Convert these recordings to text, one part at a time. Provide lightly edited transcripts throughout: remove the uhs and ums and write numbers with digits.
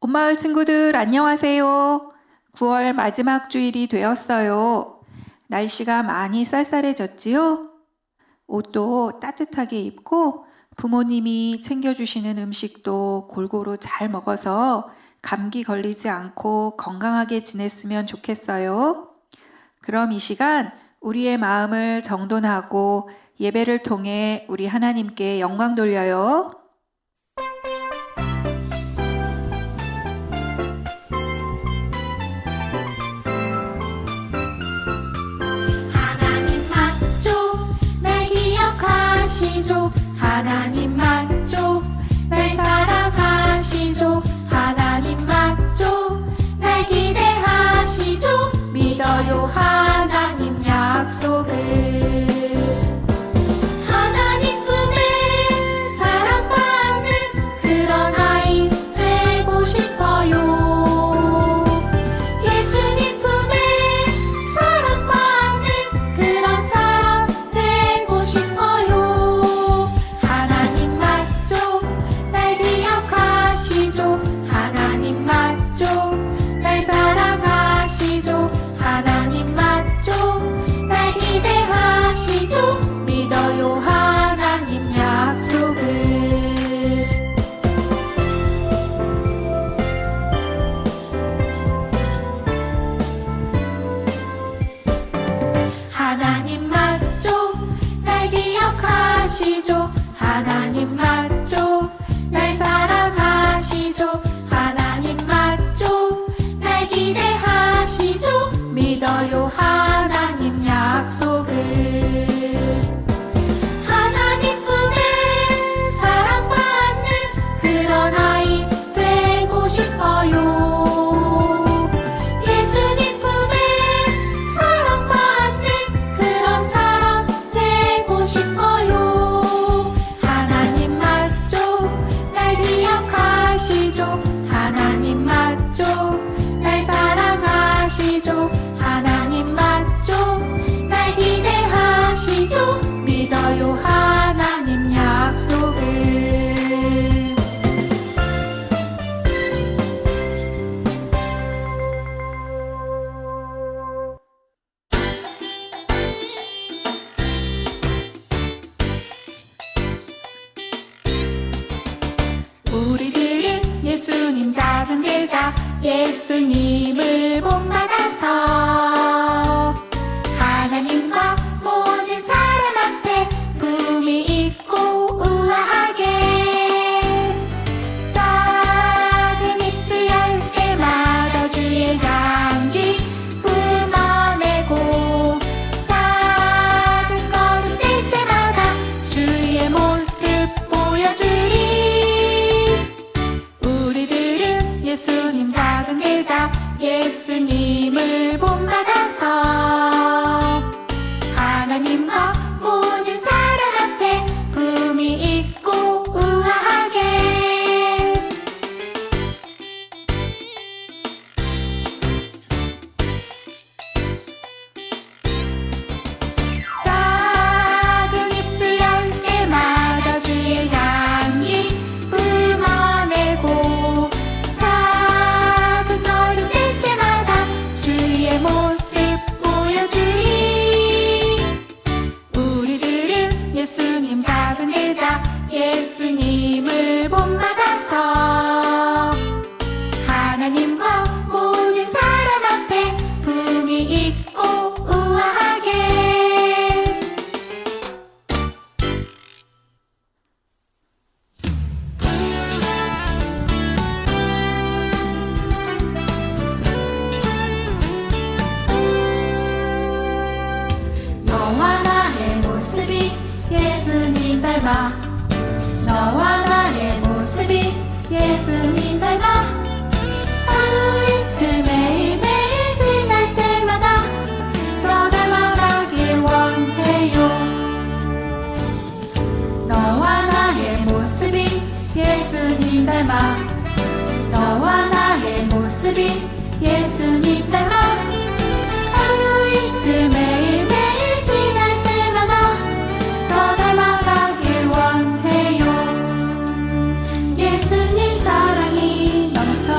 온마을 친구들 안녕하세요. 9월 마지막 주일이 되었어요. 날씨가 많이 쌀쌀해졌지요? 옷도 따뜻하게 입고 부모님이 챙겨주시는 음식도 골고루 잘 먹어서 감기 걸리지 않고 건강하게 지냈으면 좋겠어요. 그럼 이 시간 우리의 마음을 정돈하고 예배를 통해 우리 하나님께 영광 돌려요. 하나님 맞죠? 날 기억하시죠? 하나님 맞죠? 날 사랑하시죠? 하나님 맞죠? 날 기대하시죠? 믿어요 하나님 약속을. 하나님 품에 사랑받는 그런 아이 되고 싶어요. 예수님 품에 사랑받는 그런 사람 되고 싶어요. 하나님 맞죠? 날 기억하시죠? 하나님 맞죠? 날 사랑하시죠? 하나님 맞죠? 날 기대하시죠? 믿어요 하나님 약속을. 하나님 맞죠? 날 기억하시죠? 하나님 맞죠? 날 사랑하시죠? 하나님 맞죠? 날 기대하시죠? 믿어요 하나님 약속을. 하나님 품에 사랑받는 그런 아이 되고 싶어요. 예수님 품에 사랑받는 그런 사람 되고 싶어요. 하나님 맞죠? 날 기억하시죠? 하나님 맞죠? 날 사랑하시죠? 하나님 맞죠? 날 기대하시죠? 믿어요 하나님 약속을. 우리들은 예수님 작은 제자 예수님을 본받아서 하나님과 모든 사람 앞에 품위 있고 우아하게 작은 입술 열 때마다 주의 향기 뿜어내고 작은 걸음 뗄 때마다 주의 모습 보여주리. 우리들은 예수님 작은 제자 예수님을 본받아서 하나님과 모든 사람 앞에 품위 있고 우아하게 작은 입술 열 때마다 주의 향기 뿜어내고 작은 걸음 뗄 때마다 주의 모습 보여주리. 우리들은 예수님 작은 제자 예수님을 본받아서 하나님과 모든 사람 앞에 품위 있고 우아하게 너와 나의 모습이 예수님 닮아 너와 나의 모습이 예수님 닮아 하루 이틀 매일매일 지날 때마다 더 닮아가길 원해요. 너와 나의 모습이 예수님 닮아 너와 나의 모습이 예수님 닮아 하루 이틀 매일매일 지날 때마다 더 닮아가길 원해요. 예수님 사랑이 넘쳐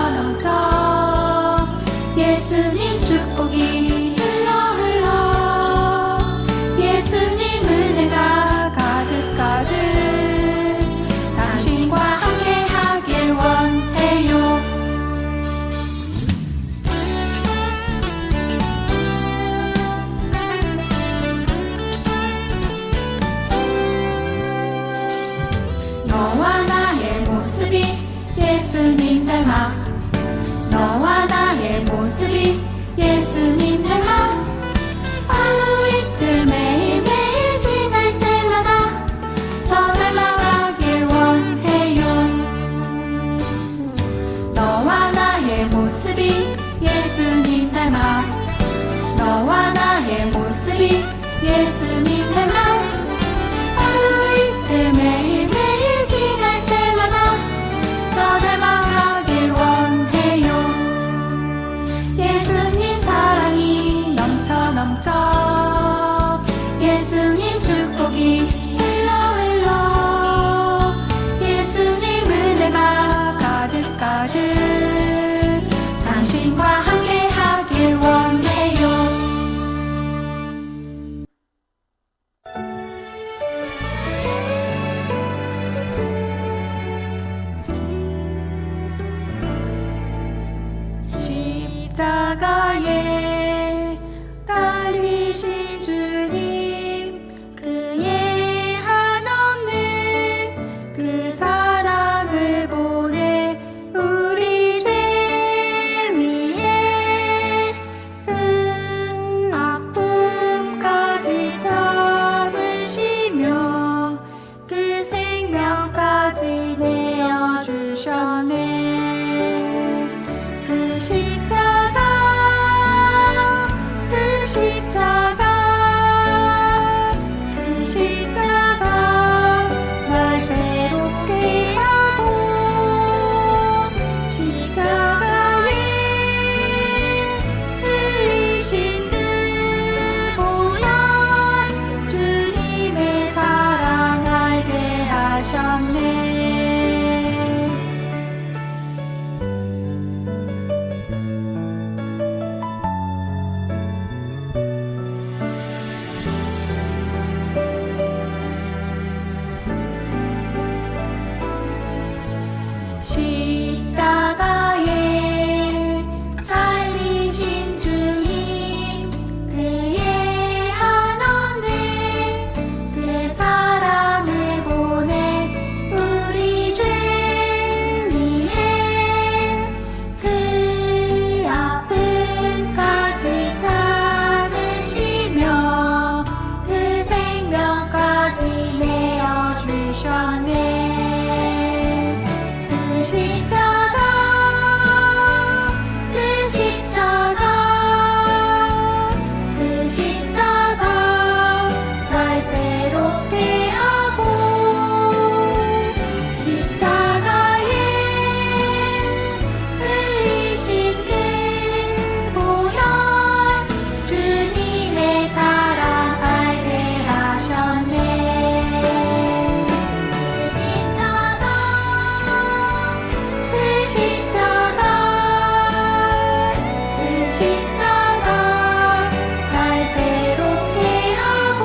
모습이 예수님 닮아 하루 이틀 매일매일 지날 때마다 더 닮아가길 원해요. 너와 나의 모습이 예수님 닮아 너와 나의 모습이 예수님 닮아 하루 이틀 매일매일 지날 때마다 더 닮아가길 원해요. 예수님 사랑이 넘쳐 넘쳐 예수님 축복이 흘러 예수님 은혜가 가득 가득 당신과 함께 하길 원해요. 십자가에 달리신 주님 그의 한없는 그 사랑을 보내 우리 죄 위해 그 아픔까지 참으시며 그 생명까지 내어주셨네. 그 십자가 날 새롭게 하고 십자가에 흘리신 그 보혈 주님의 사랑 알게 하셨네. 십자가에 달리신 주님 그의 한없는 그 사랑을 보내 우리 죄 위해 그 아픔까지 참으시며 그 생명까지 내어주셨네. 그 십자가 날 새롭게 하고 십자가에 흘리신 그 보혈 주님의 사랑 알게 하셨네. 그 십자가 날 새롭게 하고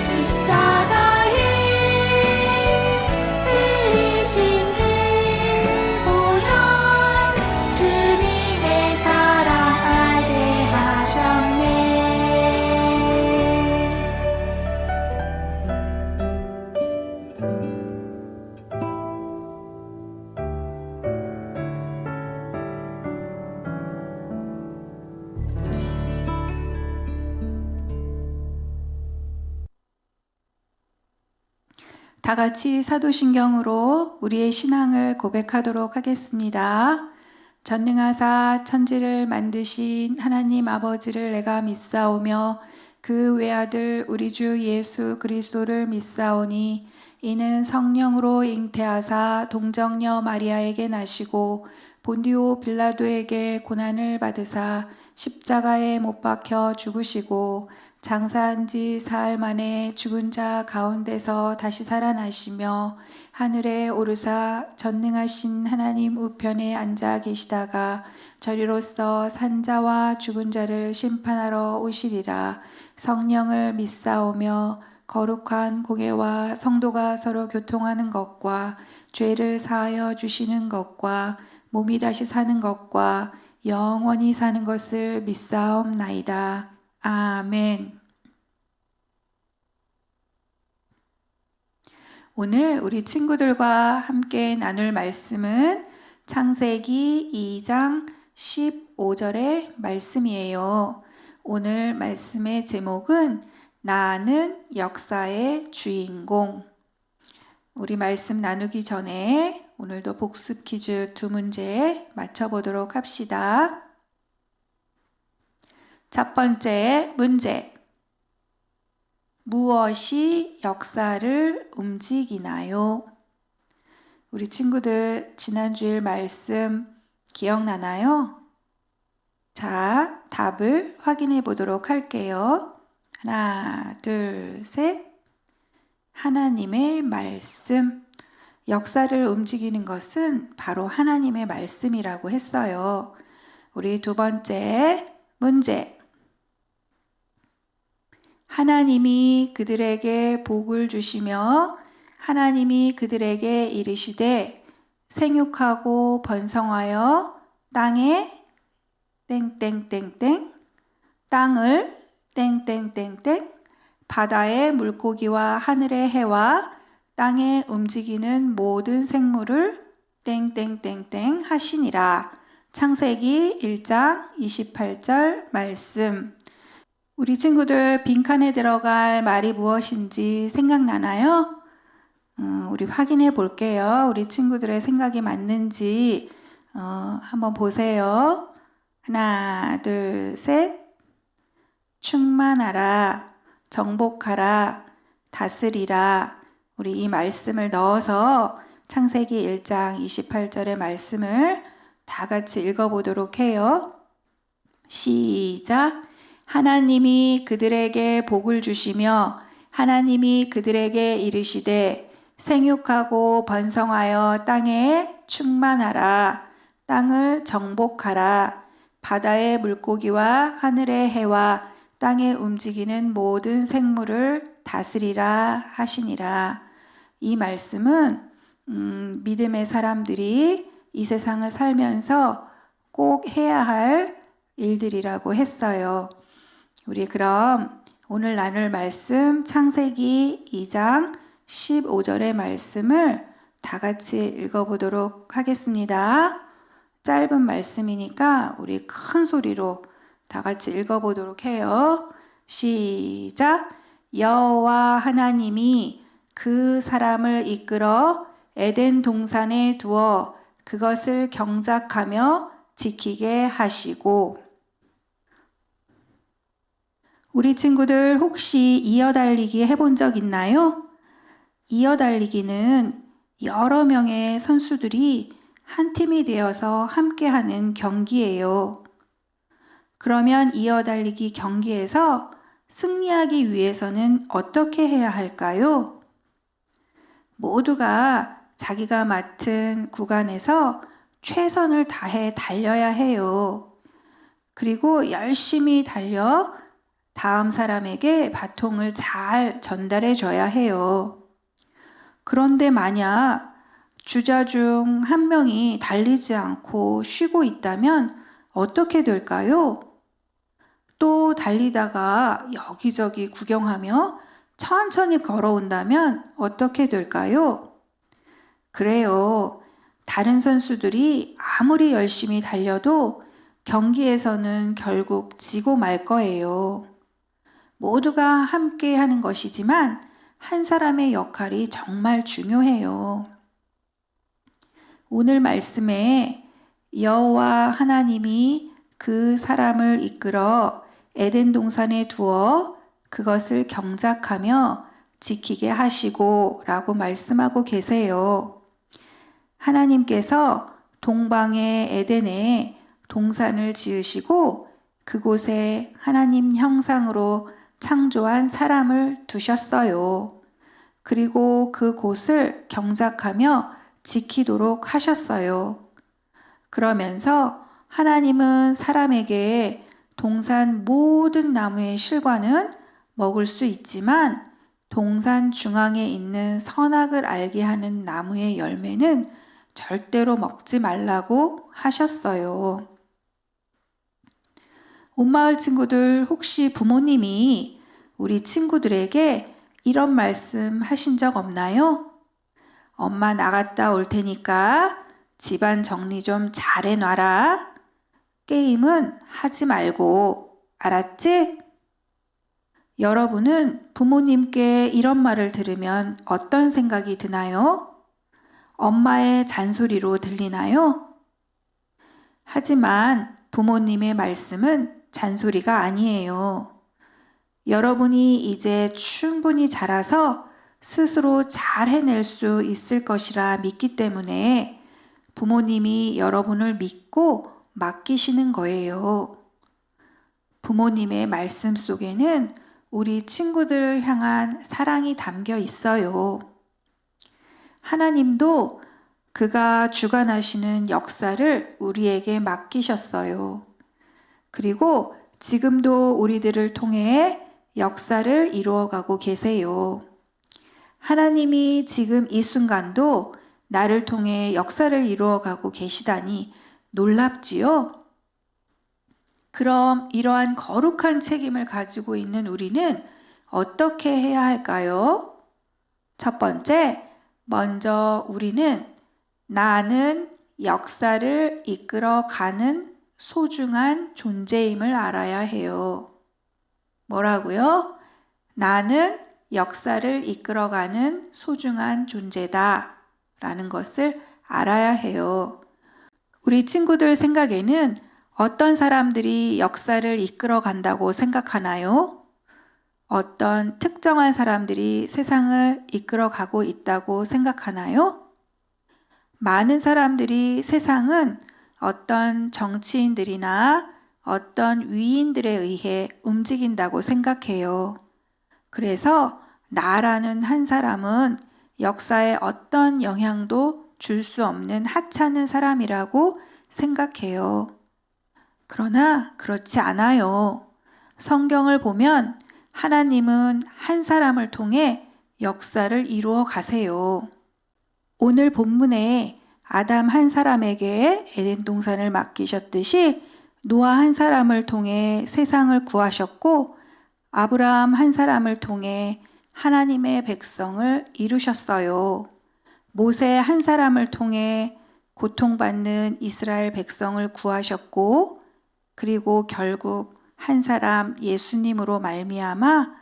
십자가에 흘리신 그 보혈 주님의 사랑 알게 하셨네. 다 같이 사도신경으로 우리의 신앙을 고백하도록 하겠습니다. 전능하사 천지를 만드신 하나님 아버지를 내가 믿사오며 그 외아들 우리 주 예수 그리스도를 믿사오니 이는 성령으로 잉태하사 동정녀 마리아에게 나시고 본디오 빌라도에게 고난을 받으사 십자가에 못 박혀 죽으시고 장사한 지 사흘 만에 죽은 자 가운데서 다시 살아나시며 하늘에 오르사 전능하신 하나님 우편에 앉아 계시다가 저리로서 산자와 죽은 자를 심판하러 오시리라. 성령을 믿사오며 거룩한 공예와 성도가 서로 교통하는 것과 죄를 사하여 주시는 것과 몸이 다시 사는 것과 영원히 사는 것을 믿사옵나이다. 아멘. 오늘 우리 친구들과 함께 나눌 말씀은 창세기 2장 15절의 말씀이에요. 오늘 말씀의 제목은 나는 역사의 주인공. 우리 말씀 나누기 전에 오늘도 복습 퀴즈 2문제 맞춰보도록 합시다. 첫 번째 문제. 무엇이 역사를 움직이나요? 우리 친구들 지난주일 말씀 기억나나요? 자, 답을 확인해 보도록 할게요. 하나, 둘, 셋. 하나님의 말씀. 역사를 움직이는 것은 바로 하나님의 말씀이라고 했어요. 우리 두 번째 문제. 하나님이 그들에게 복을 주시며 하나님이 그들에게 이르시되 생육하고 번성하여 땅에 땡땡땡땡 땅을 땡땡땡땡 바다의 물고기와 하늘의 해와 땅에 움직이는 모든 생물을 땡땡땡땡 하시니라. 창세기 1장 28절 말씀. 우리 친구들 빈칸에 들어갈 말이 무엇인지 생각나나요? 우리 확인해 볼게요. 우리 친구들의 생각이 맞는지 한번 보세요. 하나, 둘, 셋. 충만하라, 정복하라, 다스리라. 우리 이 말씀을 넣어서 창세기 1장 28절의 말씀을 다 같이 읽어보도록 해요. 시작. 하나님이 그들에게 복을 주시며 하나님이 그들에게 이르시되 생육하고 번성하여 땅에 충만하라. 땅을 정복하라. 바다의 물고기와 하늘의 해와 땅에 움직이는 모든 생물을 다스리라 하시니라. 이 말씀은 믿음의 사람들이 이 세상을 살면서 꼭 해야 할 일들이라고 했어요. 우리 그럼 오늘 나눌 말씀 창세기 2장 15절의 말씀을 다 같이 읽어보도록 하겠습니다. 짧은 말씀이니까 우리 큰 소리로 다 같이 읽어보도록 해요. 시작. 여호와 하나님이 그 사람을 이끌어 에덴 동산에 두어 그것을 경작하며 지키게 하시고. 우리 친구들 혹시 이어달리기 해본 적 있나요? 이어달리기는 여러 명의 선수들이 한 팀이 되어서 함께하는 경기예요. 그러면 이어달리기 경기에서 승리하기 위해서는 어떻게 해야 할까요? 모두가 자기가 맡은 구간에서 최선을 다해 달려야 해요. 그리고 열심히 달려 다음 사람에게 바통을 잘 전달해 줘야 해요. 그런데 만약 주자 중 한 명이 달리지 않고 쉬고 있다면 어떻게 될까요? 또 달리다가 여기저기 구경하며 천천히 걸어온다면 어떻게 될까요? 그래요. 다른 선수들이 아무리 열심히 달려도 경기에서는 결국 지고 말 거예요. 모두가 함께 하는 것이지만 한 사람의 역할이 정말 중요해요. 오늘 말씀에 여호와 하나님이 그 사람을 이끌어 에덴 동산에 두어 그것을 경작하며 지키게 하시고 라고 말씀하고 계세요. 하나님께서 동방의 에덴에 동산을 지으시고 그곳에 하나님 형상으로 창조한 사람을 두셨어요. 그리고 그곳을 경작하며 지키도록 하셨어요. 그러면서 하나님은 사람에게 동산 모든 나무의 실과는 먹을 수 있지만 동산 중앙에 있는 선악을 알게 하는 나무의 열매는 절대로 먹지 말라고 하셨어요. 온마을 친구들 혹시 부모님이 우리 친구들에게 이런 말씀 하신 적 없나요? 엄마 나갔다 올 테니까 집안 정리 좀 잘 해놔라. 게임은 하지 말고, 알았지? 여러분은 부모님께 이런 말을 들으면 어떤 생각이 드나요? 엄마의 잔소리로 들리나요? 하지만 부모님의 말씀은 잔소리가 아니에요. 여러분이 이제 충분히 자라서 스스로 잘 해낼 수 있을 것이라 믿기 때문에 부모님이 여러분을 믿고 맡기시는 거예요. 부모님의 말씀 속에는 우리 친구들을 향한 사랑이 담겨 있어요. 하나님도 그가 주관하시는 역사를 우리에게 맡기셨어요. 그리고 지금도 우리들을 통해 역사를 이루어가고 계세요. 하나님이 지금 이 순간도 나를 통해 역사를 이루어가고 계시다니 놀랍지요? 그럼 이러한 거룩한 책임을 가지고 있는 우리는 어떻게 해야 할까요? 첫 번째, 먼저 우리는 나는 역사를 이끌어가는 소중한 존재임을 알아야 해요. 뭐라고요? 나는 역사를 이끌어가는 소중한 존재다 라는 것을 알아야 해요. 우리 친구들 생각에는 어떤 사람들이 역사를 이끌어 간다고 생각하나요? 어떤 특정한 사람들이 세상을 이끌어 가고 있다고 생각하나요? 많은 사람들이 세상은 어떤 정치인들이나 어떤 위인들에 의해 움직인다고 생각해요. 그래서 나라는 한 사람은 역사에 어떤 영향도 줄 수 없는 하찮은 사람이라고 생각해요. 그러나 그렇지 않아요. 성경을 보면 하나님은 한 사람을 통해 역사를 이루어 가세요. 오늘 본문에 아담 한 사람에게 에덴 동산을 맡기셨듯이 노아 한 사람을 통해 세상을 구하셨고 아브라함 한 사람을 통해 하나님의 백성을 이루셨어요. 모세 한 사람을 통해 고통받는 이스라엘 백성을 구하셨고 그리고 결국 한 사람 예수님으로 말미암아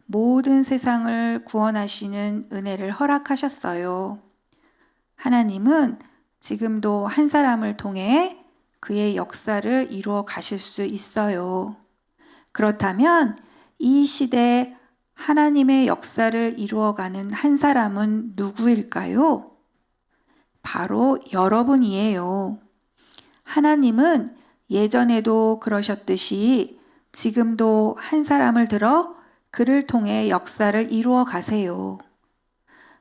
모든 세상을 구원하시는 은혜를 허락하셨어요. 하나님은 지금도 한 사람을 통해 그의 역사를 이루어 가실 수 있어요. 그렇다면 이 시대 하나님의 역사를 이루어가는 한 사람은 누구일까요? 바로 여러분이에요. 하나님은 예전에도 그러셨듯이 지금도 한 사람을 들어 그를 통해 역사를 이루어 가세요.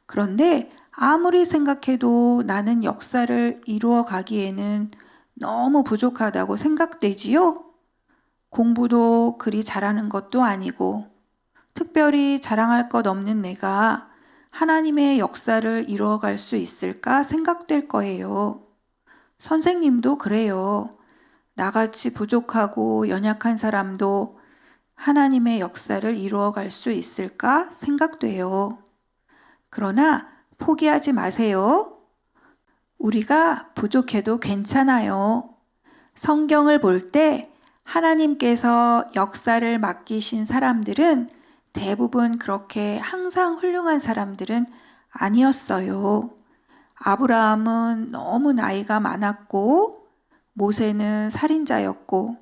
그런데 아무리 생각해도 나는 역사를 이루어 가기에는 너무 부족하다고 생각되지요? 공부도 그리 잘하는 것도 아니고 특별히 자랑할 것 없는 내가 하나님의 역사를 이루어갈 수 있을까 생각될 거예요. 선생님도 그래요. 나같이 부족하고 연약한 사람도 하나님의 역사를 이루어갈 수 있을까 생각돼요. 그러나 포기하지 마세요. 우리가 부족해도 괜찮아요. 성경을 볼 때 하나님께서 역사를 맡기신 사람들은 대부분 그렇게 항상 훌륭한 사람들은 아니었어요. 아브라함은 너무 나이가 많았고 모세는 살인자였고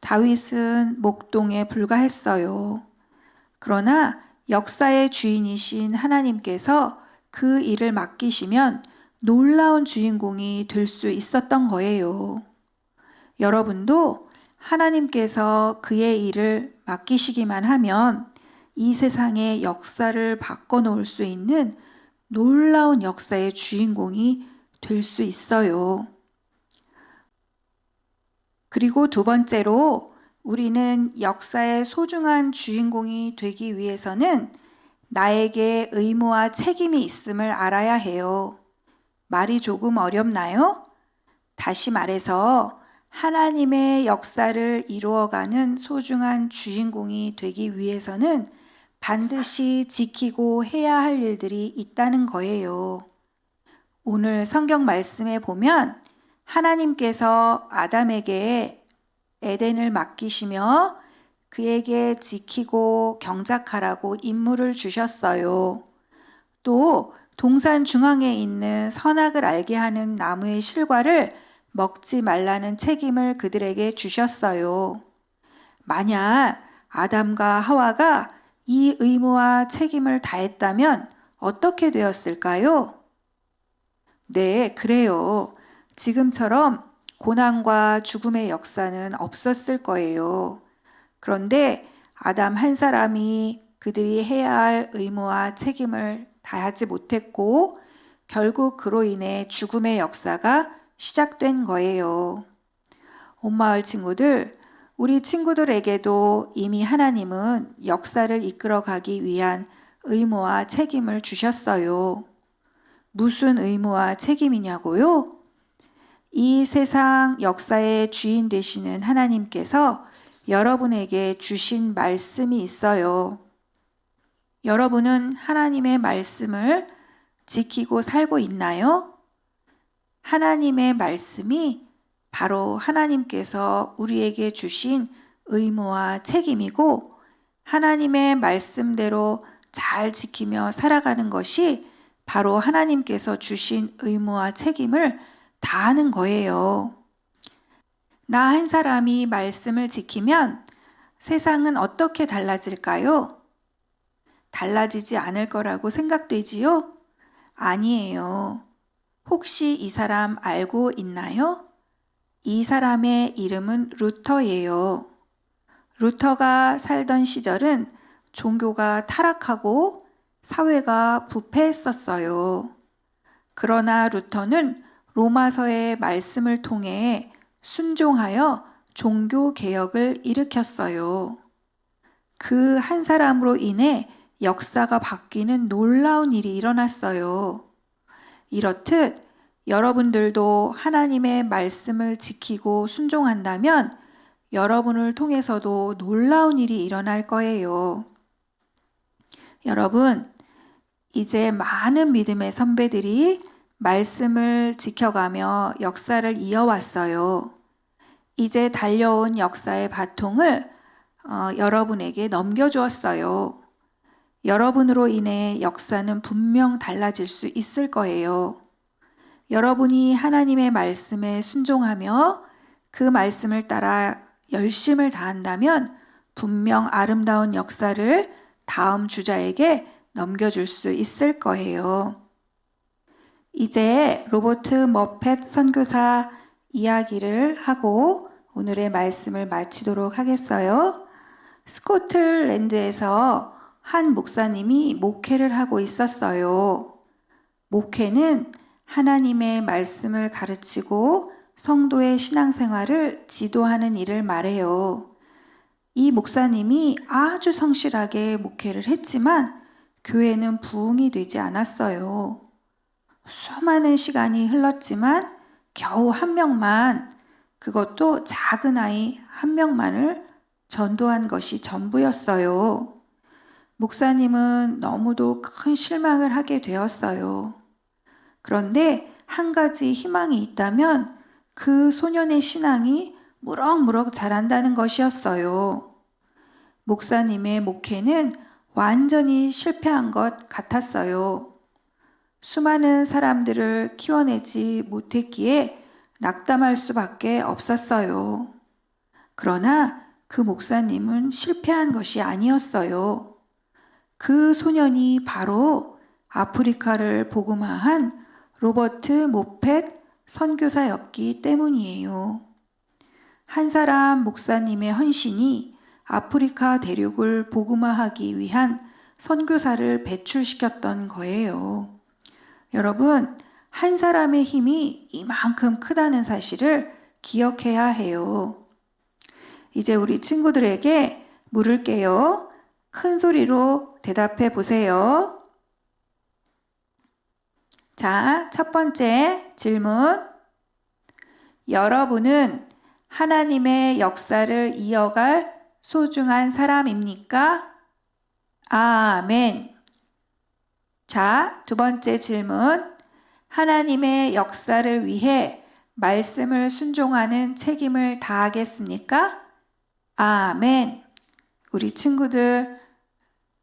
다윗은 목동에 불과했어요. 그러나 역사의 주인이신 하나님께서 그 일을 맡기시면 놀라운 주인공이 될 수 있었던 거예요. 여러분도 하나님께서 그의 일을 맡기시기만 하면 이 세상의 역사를 바꿔놓을 수 있는 놀라운 역사의 주인공이 될 수 있어요. 그리고 두 번째로 우리는 역사의 소중한 주인공이 되기 위해서는 나에게 의무와 책임이 있음을 알아야 해요. 말이 조금 어렵나요? 다시 말해서 하나님의 역사를 이루어가는 소중한 주인공이 되기 위해서는 반드시 지키고 해야 할 일들이 있다는 거예요. 오늘 성경 말씀에 보면 하나님께서 아담에게 에덴을 맡기시며 그에게 지키고 경작하라고 임무를 주셨어요. 또 동산 중앙에 있는 선악을 알게 하는 나무의 실과를 먹지 말라는 책임을 그들에게 주셨어요. 만약 아담과 하와가 이 의무와 책임을 다했다면 어떻게 되었을까요? 네, 그래요. 지금처럼 고난과 죽음의 역사는 없었을 거예요. 그런데 아담 한 사람이 그들이 해야 할 의무와 책임을 다하지 못했고 결국 그로 인해 죽음의 역사가 시작된 거예요. 온마을 친구들, 우리 친구들에게도 이미 하나님은 역사를 이끌어가기 위한 의무와 책임을 주셨어요. 무슨 의무와 책임이냐고요? 이 세상 역사의 주인 되시는 하나님께서 여러분에게 주신 말씀이 있어요. 여러분은 하나님의 말씀을 지키고 살고 있나요? 하나님의 말씀이 바로 하나님께서 우리에게 주신 의무와 책임이고 하나님의 말씀대로 잘 지키며 살아가는 것이 바로 하나님께서 주신 의무와 책임을 다하는 거예요. 나 한 사람이 말씀을 지키면 세상은 어떻게 달라질까요? 달라지지 않을 거라고 생각되지요? 아니에요. 혹시 이 사람 알고 있나요? 이 사람의 이름은 루터예요. 루터가 살던 시절은 종교가 타락하고 사회가 부패했었어요. 그러나 루터는 로마서의 말씀을 통해 순종하여 종교 개혁을 일으켰어요. 그 한 사람으로 인해 역사가 바뀌는 놀라운 일이 일어났어요. 이렇듯 여러분들도 하나님의 말씀을 지키고 순종한다면 여러분을 통해서도 놀라운 일이 일어날 거예요. 여러분, 이제 많은 믿음의 선배들이 말씀을 지켜가며 역사를 이어왔어요. 이제 달려온 역사의 바통을 여러분에게 넘겨주었어요. 여러분으로 인해 역사는 분명 달라질 수 있을 거예요. 여러분이 하나님의 말씀에 순종하며 그 말씀을 따라 열심을 다한다면 분명 아름다운 역사를 다음 주자에게 넘겨줄 수 있을 거예요. 이제 로버트 머펫 선교사 이야기를 하고 오늘의 말씀을 마치도록 하겠어요. 스코틀랜드에서 한 목사님이 목회를 하고 있었어요. 목회는 하나님의 말씀을 가르치고 성도의 신앙생활을 지도하는 일을 말해요. 이 목사님이 아주 성실하게 목회를 했지만 교회는 부흥이 되지 않았어요. 수많은 시간이 흘렀지만 겨우 한 명만, 그것도 작은 아이 한 명만을 전도한 것이 전부였어요. 목사님은 너무도 큰 실망을 하게 되었어요. 그런데 한 가지 희망이 있다면 그 소년의 신앙이 무럭무럭 자란다는 것이었어요. 목사님의 목회는 완전히 실패한 것 같았어요. 수많은 사람들을 키워내지 못했기에 낙담할 수밖에 없었어요. 그러나 그 목사님은 실패한 것이 아니었어요. 그 소년이 바로 아프리카를 복음화한 로버트 모펫 선교사였기 때문이에요. 한 사람 목사님의 헌신이 아프리카 대륙을 복음화하기 위한 선교사를 배출시켰던 거예요. 여러분, 한 사람의 힘이 이만큼 크다는 사실을 기억해야 해요. 이제 우리 친구들에게 물을게요. 큰 소리로 대답해 보세요. 자, 첫 번째 질문. 여러분은 하나님의 역사를 이어갈 소중한 사람입니까? 아멘. 자, 두 번째 질문. 하나님의 역사를 위해 말씀을 순종하는 책임을 다하겠습니까? 아멘. 우리 친구들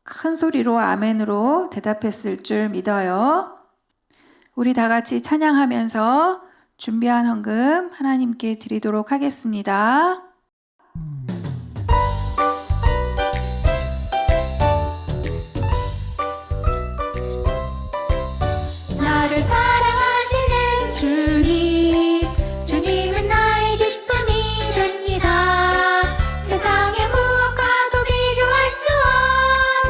큰 소리로 아멘으로 대답했을 줄 믿어요. 우리 다 같이 찬양하면서 준비한 헌금 하나님께 드리도록 하겠습니다. 나를 사랑하시는 주님, 주님은 나의 기쁨이 됩니다. 세상의 무엇과도 비교할 수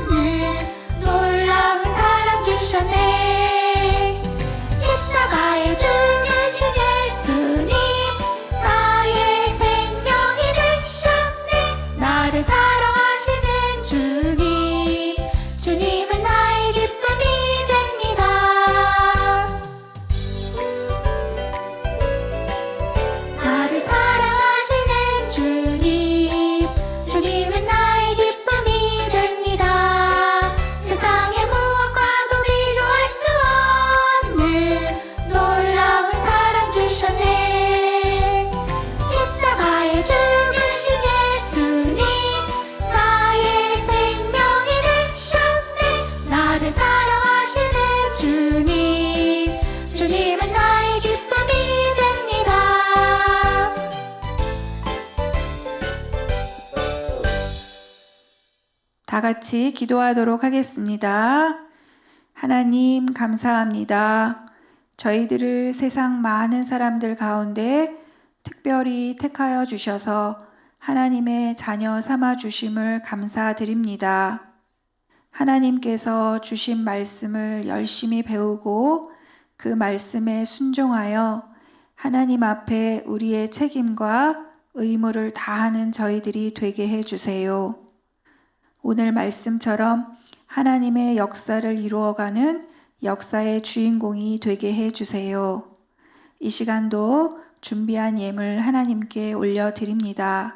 없는 놀라운 사랑 주셨네. 십자가에 죽으신 예수님, 나의 생명이 되셨네. 나를 사랑하시는 주님, 주님은 나의 기쁨이 됩니다. 나를 사랑하시는 주님, 주님은 나의 기쁨이 됩니다. 세상의 무엇과도 비교할 수 없는 놀라운 사랑 주셨네. 십자가에 죽으신 예수님, 나의 생명이 되셨네. 나를 사랑하시는 주님, 주님은 나의 기쁨이 됩니다. 다 같이 기도하도록 하겠습니다. 하나님 감사합니다. 저희들을 세상 많은 사람들 가운데 특별히 택하여 주셔서 하나님의 자녀 삼아 주심을 감사드립니다. 하나님께서 주신 말씀을 열심히 배우고 그 말씀에 순종하여 하나님 앞에 우리의 책임과 의무를 다하는 저희들이 되게 해주세요. 오늘 말씀처럼 하나님의 역사를 이루어가는 역사의 주인공이 되게 해주세요. 이 시간도 준비한 예물 하나님께 올려드립니다.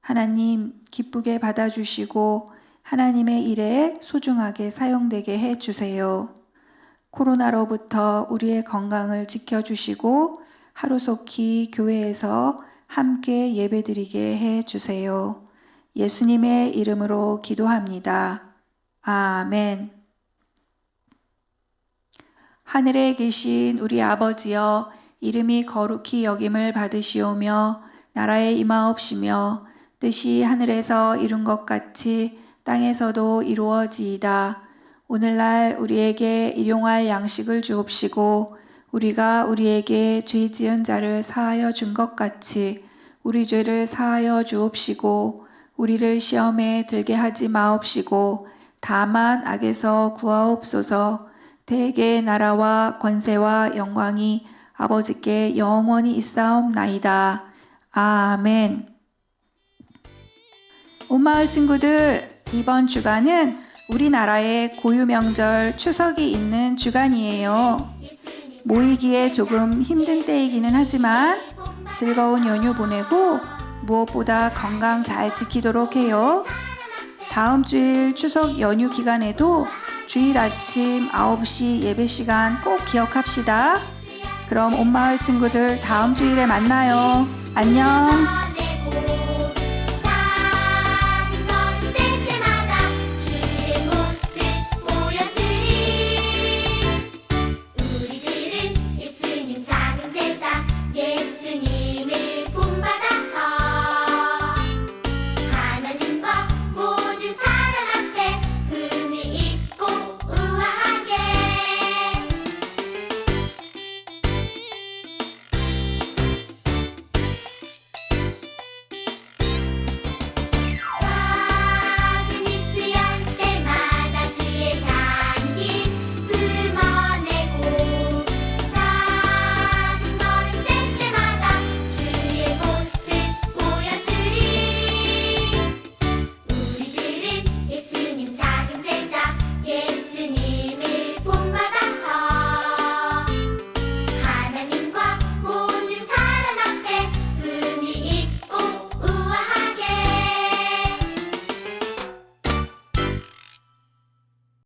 하나님 기쁘게 받아주시고 하나님의 일에 소중하게 사용되게 해주세요. 코로나로부터 우리의 건강을 지켜주시고 하루속히 교회에서 함께 예배드리게 해주세요. 예수님의 이름으로 기도합니다. 아멘. 하늘에 계신 우리 아버지여, 이름이 거룩히 여김을 받으시오며 나라에 임하옵시며 뜻이 하늘에서 이룬 것 같이 땅에서도 이루어지이다. 오늘날 우리에게 일용할 양식을 주옵시고 우리가 우리에게 죄 지은 자를 사하여 준 것 같이 우리 죄를 사하여 주옵시고 우리를 시험에 들게 하지 마옵시고 다만 악에서 구하옵소서. 대개 나라와 권세와 영광이 아버지께 영원히 있사옵나이다. 아멘. 온마을 친구들, 이번 주간은 우리나라의 고유 명절 추석이 있는 주간이에요. 모이기에 조금 힘든 때이기는 하지만 즐거운 연휴 보내고 무엇보다 건강 잘 지키도록 해요. 다음 주일 추석 연휴 기간에도 주일 아침 9시 예배 시간 꼭 기억합시다. 그럼 온마을 친구들 다음 주일에 만나요. 안녕.